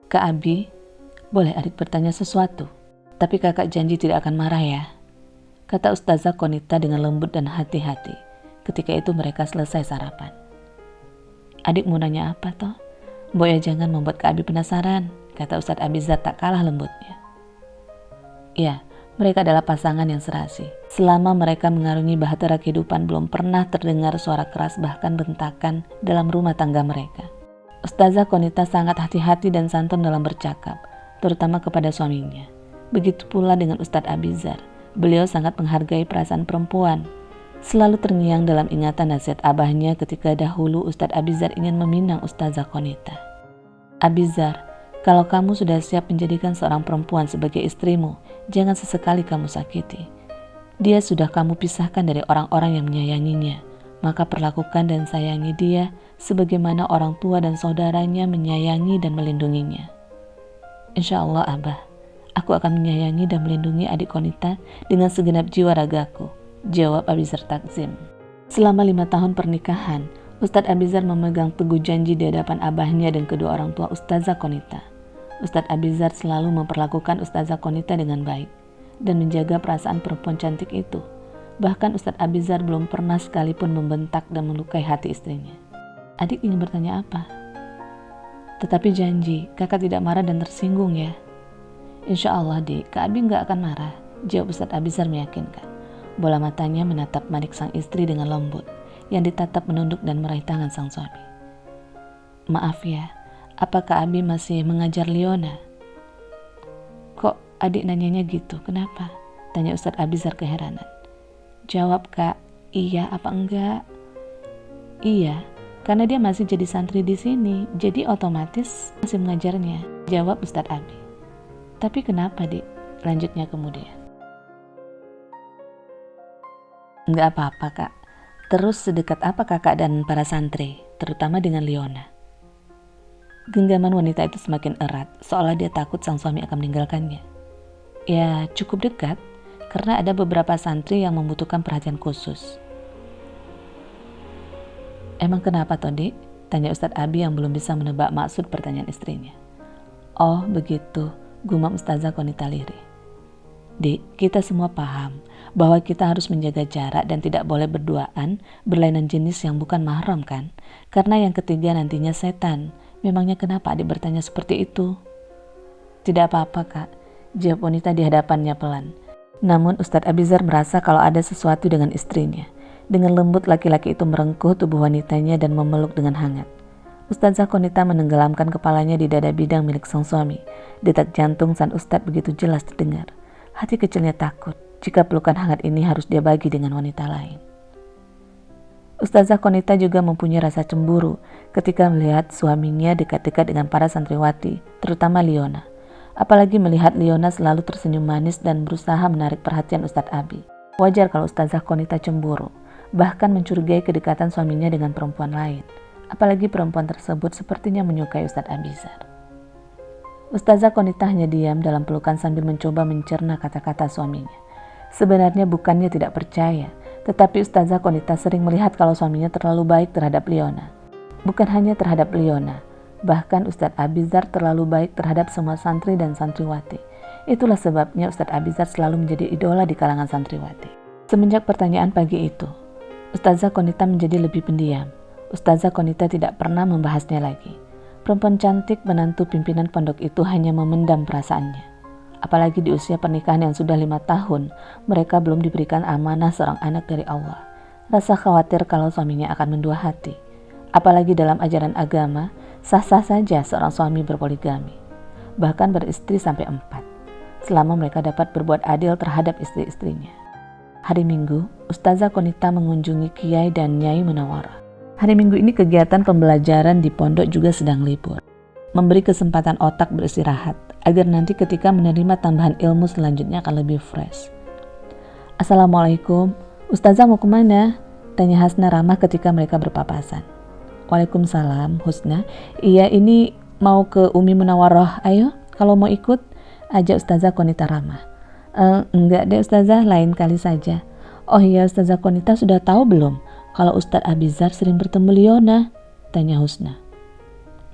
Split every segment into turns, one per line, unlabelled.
Kak Abi, boleh adik bertanya sesuatu? Tapi kakak janji tidak akan marah ya, kata Ustazah Qonita dengan lembut dan hati-hati ketika itu mereka selesai sarapan. Adik mau nanya apa toh? Mbok ya jangan membuat Kak Abi penasaran, kata Ustadz Abizar tak kalah lembutnya. Ya, mereka adalah pasangan yang serasi. Selama mereka mengarungi bahtera kehidupan belum pernah terdengar suara keras bahkan bentakan dalam rumah tangga mereka. Ustazah Qonita sangat hati-hati dan santun dalam bercakap, terutama kepada suaminya. Begitu pula dengan Ustadz Abizar. Beliau sangat menghargai perasaan perempuan. Selalu terngiang dalam ingatan nasihat abahnya ketika dahulu Ustadz Abizar ingin meminang Ustazah Qonita. Abizar, kalau kamu sudah siap menjadikan seorang perempuan sebagai istrimu, jangan sesekali kamu sakiti. Dia sudah kamu pisahkan dari orang-orang yang menyayanginya, maka perlakukan dan sayangi dia sebagaimana orang tua dan saudaranya menyayangi dan melindunginya. Insya Allah Abah, aku akan menyayangi dan melindungi adik Qonita dengan segenap jiwa ragaku, jawab Abizar Takzim. Selama 5 tahun pernikahan, Ustadz Abizar memegang teguh janji di hadapan abahnya dan kedua orang tua Ustazah Qonita. Ustadz Abizar selalu memperlakukan Ustazah Qonita dengan baik dan menjaga perasaan perempuan cantik itu. Bahkan Ustadz Abizar belum pernah sekalipun membentak dan melukai hati istrinya. Adik ingin bertanya apa? Tetapi janji, kakak tidak marah dan tersinggung ya. Insya Allah dik, Kak Abi gak akan marah, jawab Ustadz Abizar meyakinkan. Bola matanya menatap Manik sang istri dengan lembut, yang ditatap menunduk dan meraih tangan sang suami. Maaf ya, apa Kak Abi masih mengajar Liona? Kok adik nanyanya gitu, kenapa? Tanya Ustadz Abizar keheranan. Jawab Kak, iya apa enggak? Iya, karena dia masih jadi santri di sini, jadi otomatis masih mengajarnya, jawab Ustadz Abi. Tapi kenapa dik? Lanjutnya kemudian. Enggak apa-apa kak. Terus sedekat apa kakak dan para santri, terutama dengan Liona? Genggaman wanita itu semakin erat, seolah dia takut sang suami akan meninggalkannya. Ya cukup dekat, karena ada beberapa santri yang membutuhkan perhatian khusus. Emang kenapa toh dik? Tanya Ustadz Abi yang belum bisa menebak maksud pertanyaan istrinya. Oh begitu, gumam Ustazah Qonita lirih. Dik, kita semua paham bahwa kita harus menjaga jarak dan tidak boleh berduaan berlainan jenis yang bukan mahram kan? Karena yang ketiga nantinya setan. Memangnya kenapa adik bertanya seperti itu? Tidak apa-apa kak, jawab wanita di hadapannya pelan. Namun Ustadz Abizar merasa kalau ada sesuatu dengan istrinya. Dengan lembut laki-laki itu merengkuh tubuh wanitanya dan memeluk dengan hangat. Ustazah Qonita menenggelamkan kepalanya di dada bidang milik sang suami. Detak jantung sang ustadz begitu jelas terdengar. Hati kecilnya takut jika pelukan hangat ini harus dia bagi dengan wanita lain. Ustazah Qonita juga mempunyai rasa cemburu ketika melihat suaminya dekat-dekat dengan para santriwati, terutama Liona. Apalagi melihat Liona selalu tersenyum manis dan berusaha menarik perhatian Ustadz Abi. Wajar kalau Ustazah Qonita cemburu, bahkan mencurigai kedekatan suaminya dengan perempuan lain. Apalagi perempuan tersebut sepertinya menyukai Ustadz Abizar. Ustazah Qonita hanya diam dalam pelukan sambil mencoba mencerna kata-kata suaminya. Sebenarnya bukannya tidak percaya, tetapi Ustazah Qonita sering melihat kalau suaminya terlalu baik terhadap Liona. Bukan hanya terhadap Liona, bahkan Ustadz Abizar terlalu baik terhadap semua santri dan santriwati. Itulah sebabnya Ustadz Abizar selalu menjadi idola di kalangan santriwati. Semenjak pertanyaan pagi itu, Ustazah Qonita menjadi lebih pendiam. Ustazah Qonita tidak pernah membahasnya lagi. Perempuan cantik menantu pimpinan pondok itu hanya memendam perasaannya. Apalagi di usia pernikahan yang sudah 5 tahun, mereka belum diberikan amanah seorang anak dari Allah. Rasa khawatir kalau suaminya akan mendua hati. Apalagi dalam ajaran agama, sah-sah saja seorang suami berpoligami. Bahkan beristri sampai 4, selama mereka dapat berbuat adil terhadap istri-istrinya. Hari Minggu, Ustazah Qonita mengunjungi Kiai dan Nyai Munawarah. Hari Minggu ini kegiatan pembelajaran di pondok juga sedang libur. Memberi kesempatan otak beristirahat, agar nanti ketika menerima tambahan ilmu selanjutnya akan lebih fresh. Assalamualaikum, Ustazah mau kemana? Tanya Hasna ramah ketika mereka berpapasan. Waalaikumsalam, Husna. Iya, ini mau ke Umi Munawarah, ayo kalau mau ikut, ajak Ustazah Qonita ramah. Enggak deh Ustazah, lain kali saja. Oh iya, Ustazah Qonita sudah tahu belum kalau Ustadz Abizar sering bertemu Liona? Tanya Husna.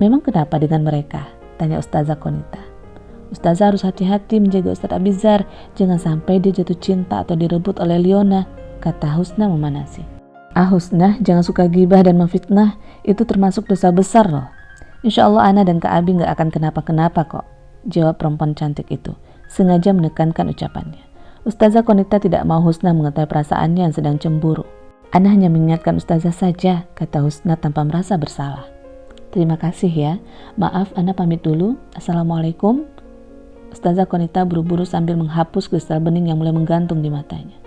Memang kenapa dengan mereka? Tanya Ustazah Konita. Ustazah harus hati-hati menjaga Ustadz Abizar, jangan sampai dia jatuh cinta atau direbut oleh Liona, kata Husna memanasi. Husna, jangan suka gibah dan memfitnah, itu termasuk dosa besar loh. Insya Allah Ana dan Kak Abi gak akan kenapa-kenapa kok, jawab perempuan cantik itu, sengaja menekankan ucapannya. Ustazah Konita tidak mau Husna mengetahui perasaannya yang sedang cemburu. Ana hanya mengingatkan Ustazah saja, kata Husna tanpa merasa bersalah. Terima kasih ya, maaf Ana pamit dulu, Assalamualaikum. Ustazah Konita buru-buru sambil menghapus kristal bening yang mulai menggantung di matanya.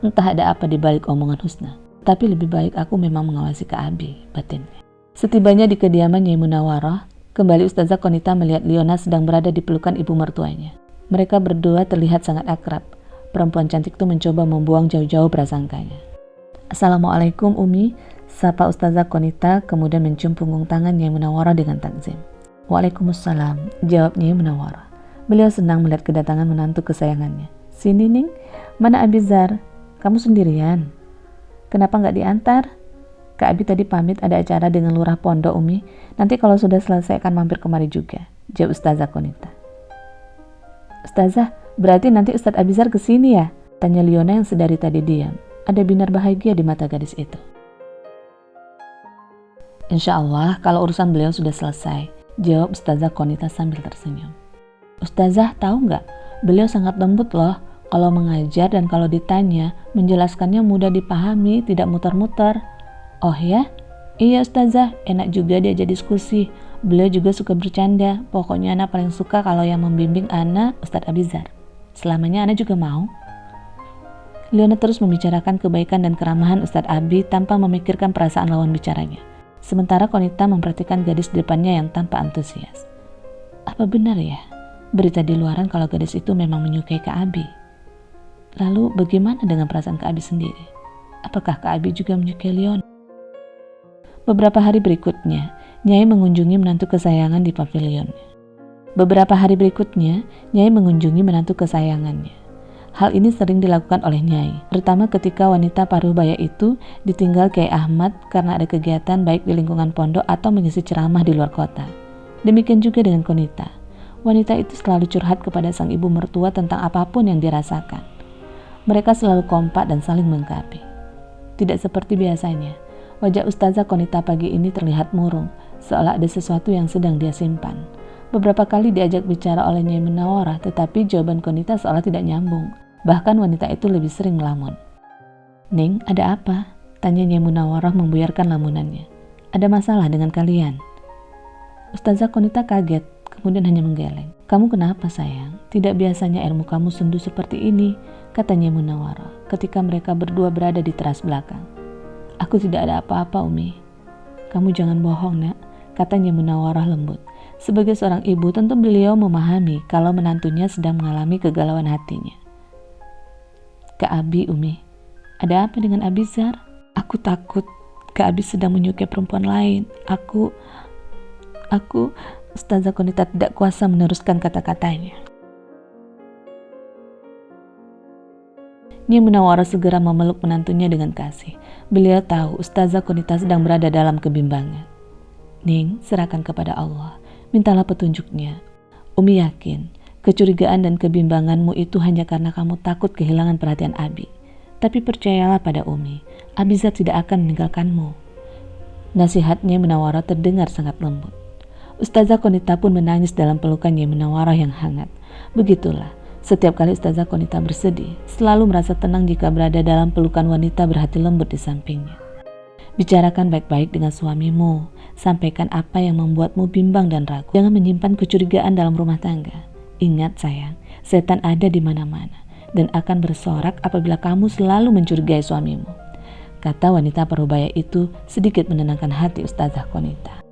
Entah ada apa di balik omongan Husna, tapi lebih baik aku memang mengawasi Kak Abi, batinnya. Setibanya di kediaman Nyai Munawarah, kembali Ustazah Konita melihat Liona sedang berada di pelukan ibu mertuanya. Mereka berdua terlihat sangat akrab. Perempuan cantik itu mencoba membuang jauh-jauh prasangkanya. Assalamualaikum Umi, sapa Ustazah Konita kemudian mencium punggung tangan Nyai Munawarah dengan takzim. Waalaikumsalam, jawab Nyai Munawarah. Beliau senang melihat kedatangan menantu kesayangannya. Sini Ning, mana Abizar? Kamu sendirian? Kenapa nggak diantar? Kak Abi tadi pamit ada acara dengan lurah pondok Umi. Nanti kalau sudah selesai akan mampir kemari juga, jawab Ustazah Konita. Ustazah, berarti nanti Ustadz Abizar kesini ya? Tanya Liona yang sedari tadi diam. Ada binar bahagia di mata gadis itu. Insya Allah kalau urusan beliau sudah selesai, jawab Ustazah Konita sambil tersenyum. Ustazah tahu nggak, beliau sangat lembut loh. Kalau mengajar dan kalau ditanya, menjelaskannya mudah dipahami, tidak muter-muter. Oh ya? Iya Ustazah, enak juga diajak diskusi. Beliau juga suka bercanda. Pokoknya Ana paling suka kalau yang membimbing Ana Ustadz Abizar. Selamanya Ana juga mau. Liona terus membicarakan kebaikan dan keramahan Ustadz Abi tanpa memikirkan perasaan lawan bicaranya. Sementara Konita memperhatikan gadis di depannya yang tampak antusias. Apa benar ya? Berita di luaran kalau gadis itu memang menyukai Kak Abi. Lalu bagaimana dengan perasaan Kak Abi sendiri? Apakah Kak Abi juga menyukai Liona? Beberapa hari berikutnya, Nyai mengunjungi menantu kesayangan di pavilionnya. Hal ini sering dilakukan oleh Nyai, terutama ketika wanita paruhbaya itu ditinggal Kiai Ahmad karena ada kegiatan baik di lingkungan pondok atau mengisi ceramah di luar kota. Demikian juga dengan Konita. Wanita itu selalu curhat kepada sang ibu mertua tentang apapun yang dirasakan. Mereka selalu kompak dan saling melengkapi. Tidak seperti biasanya, wajah Ustazah Konita pagi ini terlihat murung, seolah ada sesuatu yang sedang dia simpan. Beberapa kali diajak bicara oleh Nyai Munawarah, tetapi jawaban Konita seolah tidak nyambung. Bahkan wanita itu lebih sering melamun. Ning, ada apa? Tanya Nyai Munawarah membuyarkan lamunannya. Ada masalah dengan kalian? Ustazah Konita kaget, kemudian hanya menggeleng. Kamu kenapa sayang? Tidak biasanya ilmu kamu sendu seperti ini, kata Nyai Munawarah ketika mereka berdua berada di teras belakang. Aku tidak ada apa-apa Umi. Kamu jangan bohong nak, kata Nyai Munawarah lembut. Sebagai seorang ibu tentu beliau memahami kalau menantunya sedang mengalami kegalauan hatinya. Kak Abi Umi, ada apa dengan Abizar? Aku takut Kak Abi sedang menyukai perempuan lain. Aku Ustazah Konita tidak kuasa meneruskan kata-katanya. Nyai Munawarah segera memeluk menantunya dengan kasih. Beliau tahu Ustazah Konita sedang berada dalam kebimbangan. Ning, serahkan kepada Allah. Mintalah petunjuknya. Umi yakin, kecurigaan dan kebimbanganmu itu hanya karena kamu takut kehilangan perhatian Abi. Tapi percayalah pada Umi, Abizar tidak akan meninggalkanmu. Nasihatnya Munawarah terdengar sangat lembut. Ustazah Konita pun menangis dalam pelukan Nyai Munawarah yang hangat. Begitulah, setiap kali Ustazah Konita bersedih, selalu merasa tenang jika berada dalam pelukan wanita berhati lembut di sampingnya. Bicarakan baik-baik dengan suamimu, sampaikan apa yang membuatmu bimbang dan ragu. Jangan menyimpan kecurigaan dalam rumah tangga. Ingat sayang, setan ada di mana-mana dan akan bersorak apabila kamu selalu mencurigai suamimu, kata wanita parubaya itu sedikit menenangkan hati Ustazah Konita.